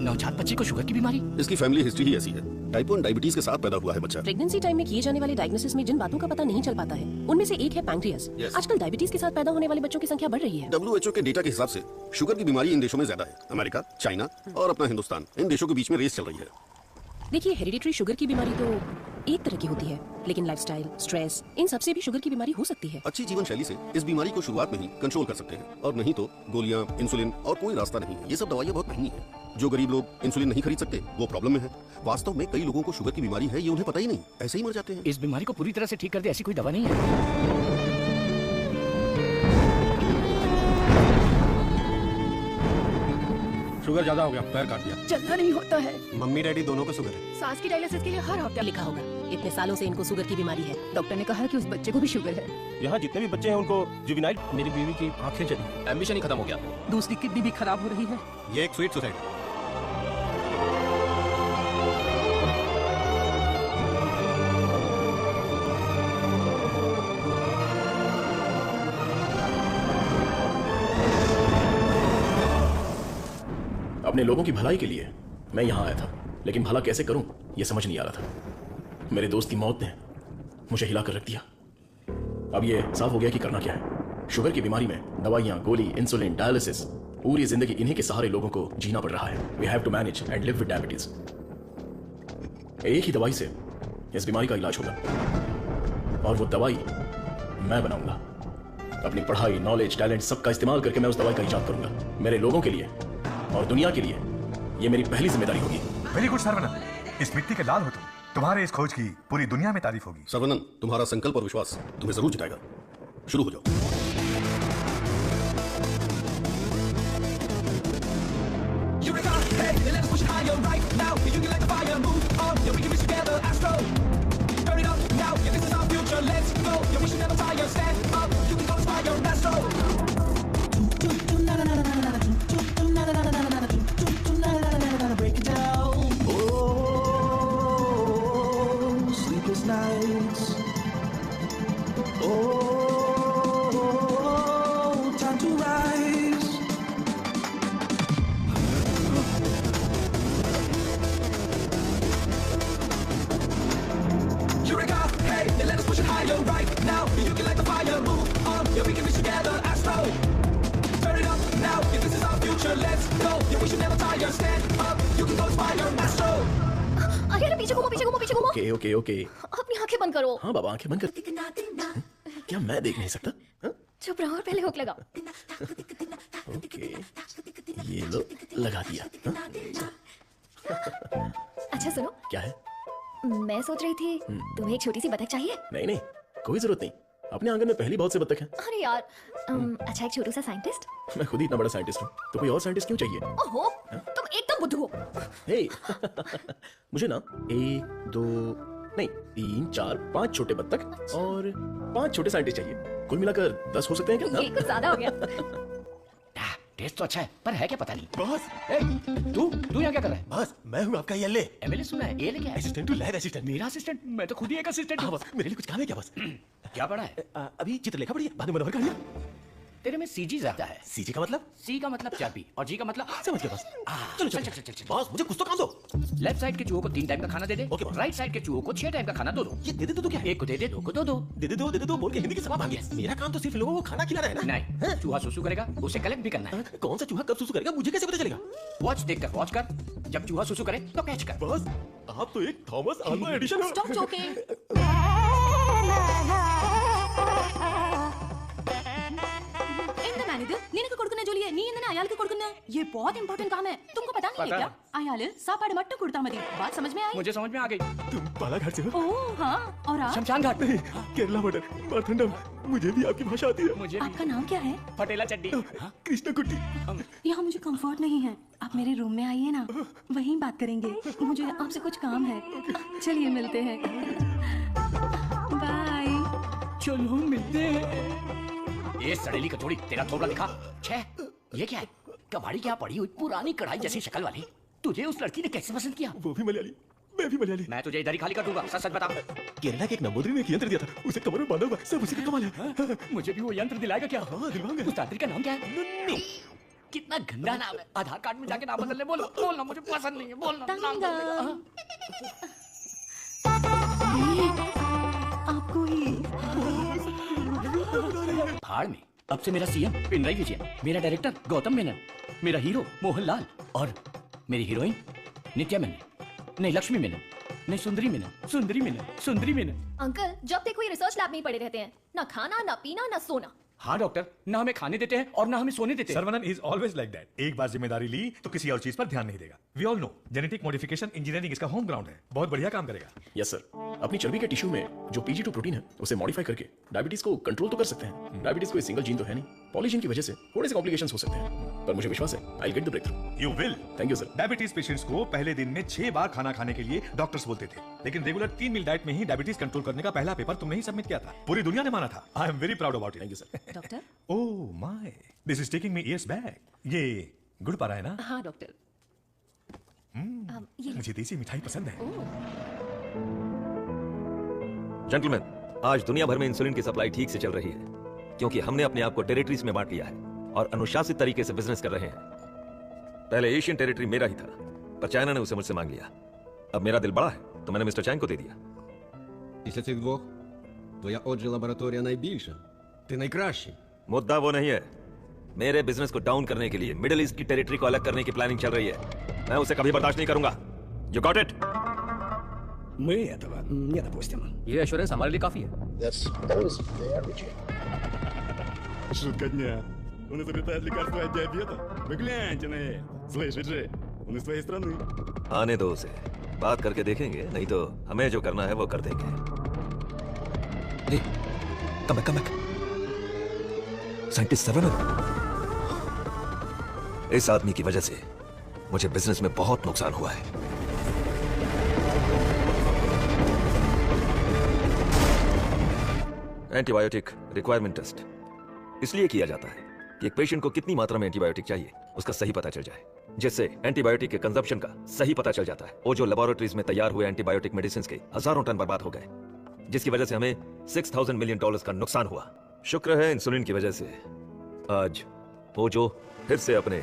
नवजात बच्चे को शुगर की बीमारी? इसकी फैमिली हिस्ट्री ही ऐसी है। टाइप 1 डायबिटीज के साथ पैदा हुआ है बच्चा। प्रेगनेंसी टाइम में किए जाने वाले डायग्नोसिस में जिन बातों का पता नहीं चल पाता है, उनमें से एक है पैंक्रियास। आजकल डायबिटीज के साथ पैदा होने वाले बच्चों की संख्या बढ़ रही है। WHO के डेटा के हिसाब से शुगर की बीमारी इन देशों में ज्यादा है। अमेरिका, चाइना और अपना हिंदुस्तान, इन देशों के बीच में रेस चल रही है। देखिए, हेरिडिटरी शुगर की बीमारी तो एक तरह की होती है, लेकिन लाइफस्टाइल, स्ट्रेस, इन सब से भी शुगर की बीमारी हो सकती है। अच्छी जीवन शैली से इस बीमारी को शुरुआत में ही कंट्रोल कर सकते हैं, और नहीं तो गोलियां, इंसुलिन और कोई रास्ता नहीं है। ये सब दवाइयाँ बहुत महंगी हैं। जो गरीब लोग इंसुलिन नहीं खरीद सकते वो प्रॉब्लम में है। वास्तव में कई लोगों को शुगर की बीमारी है, ये उन्हें पता ही नहीं, ऐसे ही मर जाते हैं। इस बीमारी को पूरी तरह से ठीक कर दे ऐसी कोई दवा नहीं है। शुगर ज्यादा हो गया, पैर काट दिया। चलना नहीं होता है। मम्मी डैडी दोनों को शुगर है। सास की डायलिसिस के लिए हर हफ्ते लिखा होगा। इतने सालों से इनको शुगर की बीमारी है। डॉक्टर ने कहा कि उस बच्चे को भी शुगर है। यहाँ जितने भी बच्चे हैं उनको जुवेनाइल। मेरी बीवी की आंखें चली, एम्बिशन ही खत्म हो गया। दूसरी किडनी भी खराब हो रही है। ये एक स्वीट सुसाइड। अपने लोगों की भलाई के लिए मैं यहाँ आया था, लेकिन भला कैसे करूं ये समझ नहीं आ रहा था। मेरे दोस्त की मौत ने मुझे हिला कर रख दिया। अब ये साफ हो गया कि करना क्या है। शुगर की बीमारी में दवाइयाँ, गोली, इंसुलिन, डायलिसिस, पूरी जिंदगी इन्हीं के सहारे लोगों को जीना पड़ रहा है। We have to manage and live with diabetes. एक ही दवाई से इस बीमारी का इलाज होगा, और वो दवाई मैं बनाऊंगा। अपनी पढ़ाई, नॉलेज, टैलेंट सबका इस्तेमाल करके मैं उस दवाई का इजाद करूंगा। मेरे लोगों के लिए और दुनिया के लिए ये मेरी पहली जिम्मेदारी होगी। वेरी गुड सर्वनन, इस मिट्टी के लाल हो तुम। तुम्हारे इस खोज की पूरी दुनिया में तारीफ होगी। सर्वनन, तुम्हारा संकल्प और विश्वास तुम्हें जरूर जिताएगा। शुरू हो जाओ। Nights. Oh, time to rise. Eureka! Hey, let us push it higher right now. You can light the fire, move on. Yeah, we can reach together, Astro. Turn it up now. Yeah, this is our future. Let's go. Yeah, we should never tire. Stand up. You can go inspire, Astro. अरे पीछे घूमो, पीछे घूमो, पीछे घूमो। Okay okay okay. अपनी आंखें बंद करो। हाँ बाबा, आंखें बंद कर। क्या मैं देख नहीं सकता? चुप रहो और पहले हुक लगाओ। ओके, ये लो, लगा दिया। अच्छा सुनो। क्या है? मैं सोच रही थी तुम्हें एक छोटी सी बतख चाहिए। नहीं नहीं, कोई जरूरत नहीं। अपने आंगन में पहली बहुत से बत्तख हैं। अरे यार, अच्छा एक छोटू सा साइंटिस्ट। मैं खुद ही इतना बड़ा साइंटिस्ट हूँ, तो कोई और साइंटिस्ट क्यों चाहिए? ओहो, तुम एकदम बुद्धू हो। हे, मुझे ना 1, 2, नहीं 3, 4, 5 छोटे बत्तख और 5 छोटे साइंटिस्ट चाहिए। कुल मिलाकर 10 हो सकते हैं क्या? ये कुछ ज्यादा हो गया। टेस्ट तो अच्छा है, पर है क्या पता नहीं। बॉस, तू यहाँ क्या कर रहा है? बॉस, मैं हूँ आपका एलए। एमएलए सुना है? एलए क्या है? Assistant to lab assistant. मेरा असिस्टेंट? मैं तो खुद ही एक असिस्टेंट हूँ। बॉस, मेरे लिए कुछ काम है क्या बॉस? क्या पढ़ा है? अभी चित्रलेखा पढ़ी है, बाद में मनोहर कहानियाँ। तेरे में सीजी ज्यादा है। सीजी का मतलब? सी का मतलब चर्बी और जी का मतलब समझ गया बॉस। चलो चल चल चल। बॉस, मुझे कुछ तो काम दो। लेफ्ट साइड के चूहों को 3 टाइम का खाना दे दे। Okay boss. राइट साइड के चूहों को 6 टाइम का खाना दो। ये दे दे तो क्या? एक को दे दे, 2 को दो। दे दे दो बोल के हिंदी की सभा भाग गया। मेरा काम तो सिर्फ लोगों को खाना खिलाना है ना। नहीं, चूहा सुसु करेगा, उसे कलेक्ट भी करना है। कौन सा चूहा कब सुसु करेगा मुझे कैसे पता चलेगा? वॉच देखकर वॉच कर, जब चूहा सुसु करे तो कैच कर। बॉस, आप तो एक थॉमस अल्वा एडिशन हो। Stop joking. నినకు కొడుకున్న జోలియే నీ ఇందన అయాలకు కొడుకున్న ये बहुत इंपॉर्टेंट काम है, तुमको पता नहीं है क्या? अयाल सापाड़ मट्टू कुड़ता मदी। बात समझ में आई? मुझे समझ में आ गई। तुम बालाघाट से हो? ओह हाँ, और आप? शमशान घाट। केरला बॉर्डर, मारथंडम। मुझे भी आपकी भाषा आती है। मुझे आपका नाम क्या है? पटेला चड्डी। कृष्णा कुट्टी। यहाँ मुझे कंफर्ट नहीं है, आप मेरे रूम में आइए ना, वहीं बात करेंगे। मुझे आपसे कुछ काम है। चलिए मिलते हैं। बाय। चलो मिलते हैं। ये सड़ेली कचौड़ी, तेरा थोबड़ा दिखा। छे, ये क्या है? कबाड़ी क्या पड़ी हुई पुरानी कढ़ाई जैसी शक्ल वाली। तुझे उस लड़की ने कैसे पसंद किया? वो भी मलयाली, मैं भी मलयाली। मैं तुझे इधर ही खाली कर दूंगा। सच सच बता। केरला के एक नंबूदरी ने एक यंत्र दिया था, उसे कमर में बांधा हुआ, सब उसी का कमाल है। मुझे भी वो यंत्र दिलाएगा क्या? हाँ दिलवाऊंगा। उस दादी का नाम क्या है? कितना गंदा नाम है। आधार कार्ड में जाके नाम बदलने बोलो। बोलना मुझे पसंद नहीं है। बोलना नाम बदलने। आपको ही भाड़ में। अब से मेरा सीएम पिनराई विजयन, मेरा डायरेक्टर गौतम मेनन, मेरा हीरो मोहनलाल और मेरी हीरोइन नित्या मेनन, नहीं लक्ष्मी मेनन। नहीं सुंदरी मीना, सुंदरी मीना, सुंदरी मीना। अंकल जब देखो ये रिसर्च लैब में ही पड़े रहते हैं, ना खाना ना पीना ना सोना। हाँ डॉक्टर, ना हमें खाने देते हैं और ना हमें सोने देते हैं। Saravanan is always like that. एक बार जिम्मेदारी ली तो किसी और चीज पर ध्यान नहीं देगा। We all know genetic modification engineering इसका होम ग्राउंड है। बहुत बढ़िया काम करेगा। Yes sir. अपनी चर्बी के टिश्यू में जो PGI प्रोटीन है उसे मॉडिफाई करके डायबिटीज को कंट्रोल तो कर सकते हैं। डायबिटीज कोई सिंगल जीन तो है नहीं, पॉलीजीन की वजह से थोड़े से कॉम्प्लिकेशंस हो सकते हैं, पर मुझे विश्वास है I will get the breakthrough. You will. Thank you sir. Diabetes patients को पहले दिन में 6 बार खाना खाने के लिए डॉक्टर्स बोलते थे, लेकिन रेगुलर 3 मील डाइट में ही डायबिटीज कंट्रोल करने का पहला पेपर तुमने ही सबमिट किया था। पूरी दुनिया ने माना था। आई am very proud about it. Thank you sir. Doctor oh my, this is taking me years back. ये गुड़ पा रहा है ना? हाँ डॉक्टर। मुझे देसी मिठाई पसंद है। जेंटलमैन, आज दुनिया भर में इंसुलिन की सप्लाई ठीक से चल रही है क्योंकि हमने अपने आप को टेरिटरीज में बांट लिया है और अनुशासित तरीके से बिजनेस कर रहे हैं। पहले एशियन टेरिटरी मेरा ही था, पर चाइना ने उसे मुझसे मांग लिया। अब मेरा दिल बड़ा है तो मैंने मिस्टर चैंग को दे दिया। Після цих двох твоя отже лабораторія найбільша. Ти найкращий. मुद्दा वो नहीं है। मेरे बिजनेस को डाउन करने के लिए मिडिल ईस्ट की टेरिटरी को अलग करने की प्लानिंग चल रही है। मैं उसे कभी बर्दाश्त नहीं करूंगा। You got it? Мы этого не допустим. ये एश्योरेंस हमारे लिए काफी है। Шутка дня. Он изобретает лекарство от диабета. Вы гляньте на это. Слышишь же? Он из твоей страны. आने दो उसे, बात करके देखेंगे, नहीं तो हमें जो करना है वो कर देंगे। Come back. साइंटिस्ट सर्वनन। इस आदमी की वजह से मुझे बिजनेस में बहुत नुकसान हुआ है। एंटीबायोटिक रिक्वायरमेंट टेस्ट इसलिए किया जाता है कि एक पेशेंट को कितनी मात्रा में एंटीबायोटिक चाहिए उसका सही पता चल जाए, जिससे एंटीबायोटिक के कंजप्शन का सही पता चल जाता है। वो जो लेबोरेटरीज में तैयार हुए एंटीबायोटिक मेडिसिन के हजारों टन बर्बाद हो गए, जिसकी वजह से हमें $6,000 मिलियन का नुकसान हुआ। शुक्र है इंसुलिन की वजह से आज वो जो फिर से अपने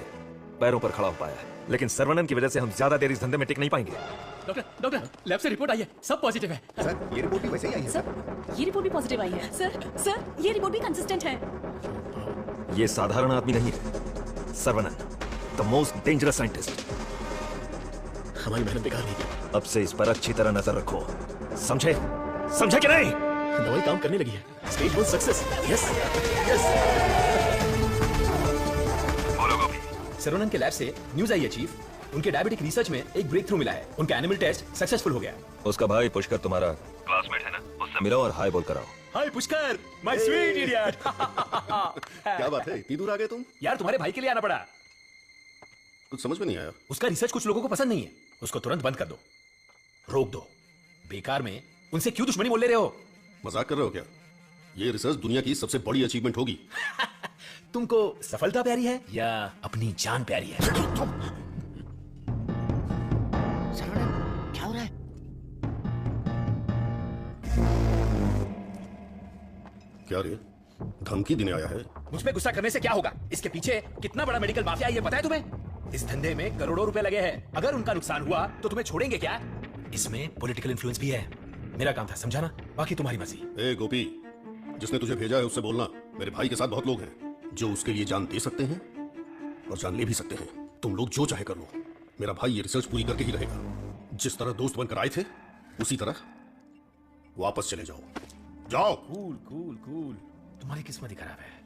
पैरों पर खड़ा हो पाया है, लेकिन सर्वनन की वजह से हम ज्यादा देर इस धंधे में टिक नहीं पाएंगे। डॉक्टर लैब से रिपोर्ट आई है, सब पॉजिटिव है। सर ये रिपोर्ट भी वैसे ही आई है। सर ये रिपोर्ट भी पॉजिटिव आई है। सर ये रिपोर्ट भी कंसिस्टेंट है। ये साधारण आदमी नहीं है। Saravanan the most dangerous scientist. हमारी मेहनत बेकार नहीं की। अब से इस पर अच्छी तरह नजर रखो, समझे? समझे कि नहीं? दवाई काम करने लगी है। Stage 1 success. यस। सर्वनन के लैब से न्यूज आई है चीफ, उनके डायबिटिक रिसर्च में एक ब्रेक थ्रू मिला है। उनका एनिमल टेस्ट सक्सेसफुल हो गया। उसका भाई पुष्कर तुम्हारा क्लासमेट है ना, उससे मिलो और हाय बोल कर आओ। हाय पुष्कर, माय स्वीट इडियट। क्या बात है, इतनी दूर आ गए तुम? यार तुम्हारे भाई के लिए आना पड़ा। कुछ समझ में नहीं आया। उसका रिसर्च कुछ लोगों को पसंद नहीं है, उसको तुरंत बंद कर दो, रोक दो। बेकार में उनसे क्यों दुश्मनी बोल ले रहे हो? मजाक कर रहे हो क्या? ये रिसर्च दुनिया की सबसे बड़ी अचीवमेंट होगी। तुमको सफलता प्यारी है या अपनी जान प्यारी है? सर्वनन क्या हो रहा है? क्या रे, धमकी देने आया है? मुझ पे गुस्सा करने से क्या होगा? इसके पीछे कितना बड़ा मेडिकल माफिया है ये पता है तुम्हें? इस धंधे में करोड़ों रुपए लगे हैं। अगर उनका नुकसान हुआ तो तुम्हें छोड़ेंगे क्या? इसमें पॉलिटिकल इन्फ्लुएंस भी है। मेरा काम था समझाना, बाकी तुम्हारी मर्जी। ए गोपी, जिसने तुझे भेजा है उससे बोलना मेरे भाई के साथ बहुत लोग हैं जो उसके लिए जान दे सकते हैं और जान ले भी सकते हैं। तुम लोग जो चाहे कर लो, मेरा भाई ये रिसर्च पूरी करके ही रहेगा। जिस तरह दोस्त बनकर आए थे उसी तरह वापस चले जाओ। जाओ। कूल कूल कूल, तुम्हारी किस्मत ही खराब है।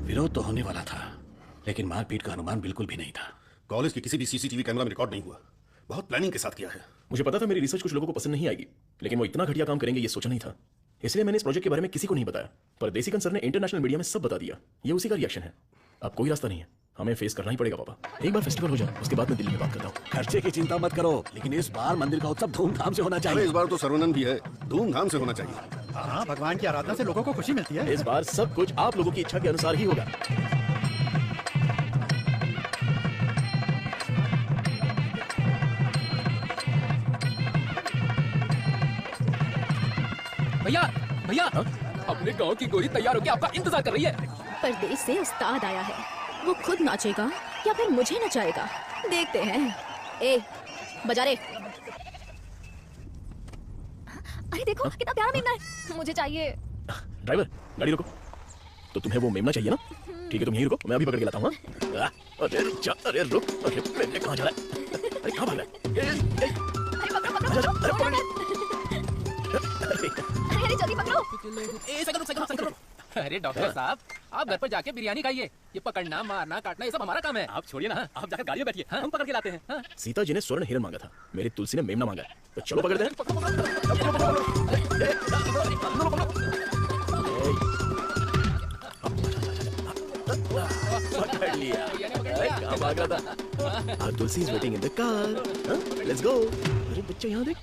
विरोध तो होने वाला था, लेकिन मारपीट का अनुमान बिल्कुल भी नहीं था। कॉलेज के किसी भी सीसीटीवी कैमरा में रिकॉर्ड नहीं हुआ। बहुत प्लानिंग के साथ किया है। मुझे पता था मेरी रिसर्च कुछ लोगों को पसंद नहीं आएगी, लेकिन वो इतना घटिया काम करेंगे ये सोचा नहीं था। इसलिए मैंने इस प्रोजेक्ट के बारे में किसी को नहीं बताया, पर देसी सर ने इंटरनेशनल मीडिया में सब बता दिया। ये उसी का रिएक्शन है। अब कोई रास्ता नहीं है, हमें फेस करना ही पड़ेगा पापा। एक बार फेस्टिवल हो जाए उसके बाद मैं दिल्ली में बात करता हूँ। खर्चे की चिंता मत करो, लेकिन इस बार मंदिर का उत्सव धूमधाम से होना चाहिए। इस बार तो सर्वनन भी है, धूमधाम से होना चाहिए। हाँ, भगवान की आराधना से लोगों को खुशी मिलती है। इस बार सब कुछ आप लोगों की इच्छा के अनुसार ही होगा। भैया भैया, अपने गांव की गोरी तैयार होकर आपका इंतजार कर रही है। परदेश से उस्ताद आया है, वो खुद नाचेगा या फिर मुझे नचाएगा, देखते हैं। ए, बजा रे। अरे देखो कितना प्यारा मेमना है, मुझे चाहिए। ड्राइवर गाड़ी रोको। तो तुम्हें वो मेमना चाहिए ना? ठीक है तुम यहीं रुको, मैं अभी पकड़ के लाता हूँ। अरे रुक, अरे मेमने कहाँ जा रहा है? अरे कहाँ भाग रहा है? अरे जल्दी पकड़ो। अरे डॉक्टर साहब, आप घर पर जाके बिरयानी खाइए। ये पकड़ना, मारना, काटना ये सब हमारा काम है। आप छोड़िए ना, आप जाकर गाड़ी में बैठिए, हम पकड़ के लाते हैं। हाँ? सीता जी ने स्वर्ण हिरन मांगा था, मेरी तुलसी ने मेमना मांगा है, तो चलो पकड़ते हैं। पकड़ लिया। कहाँ भाग रहा था? Tulsi is waiting in the car. Let's go. अरे बच्चा यहाँ देख।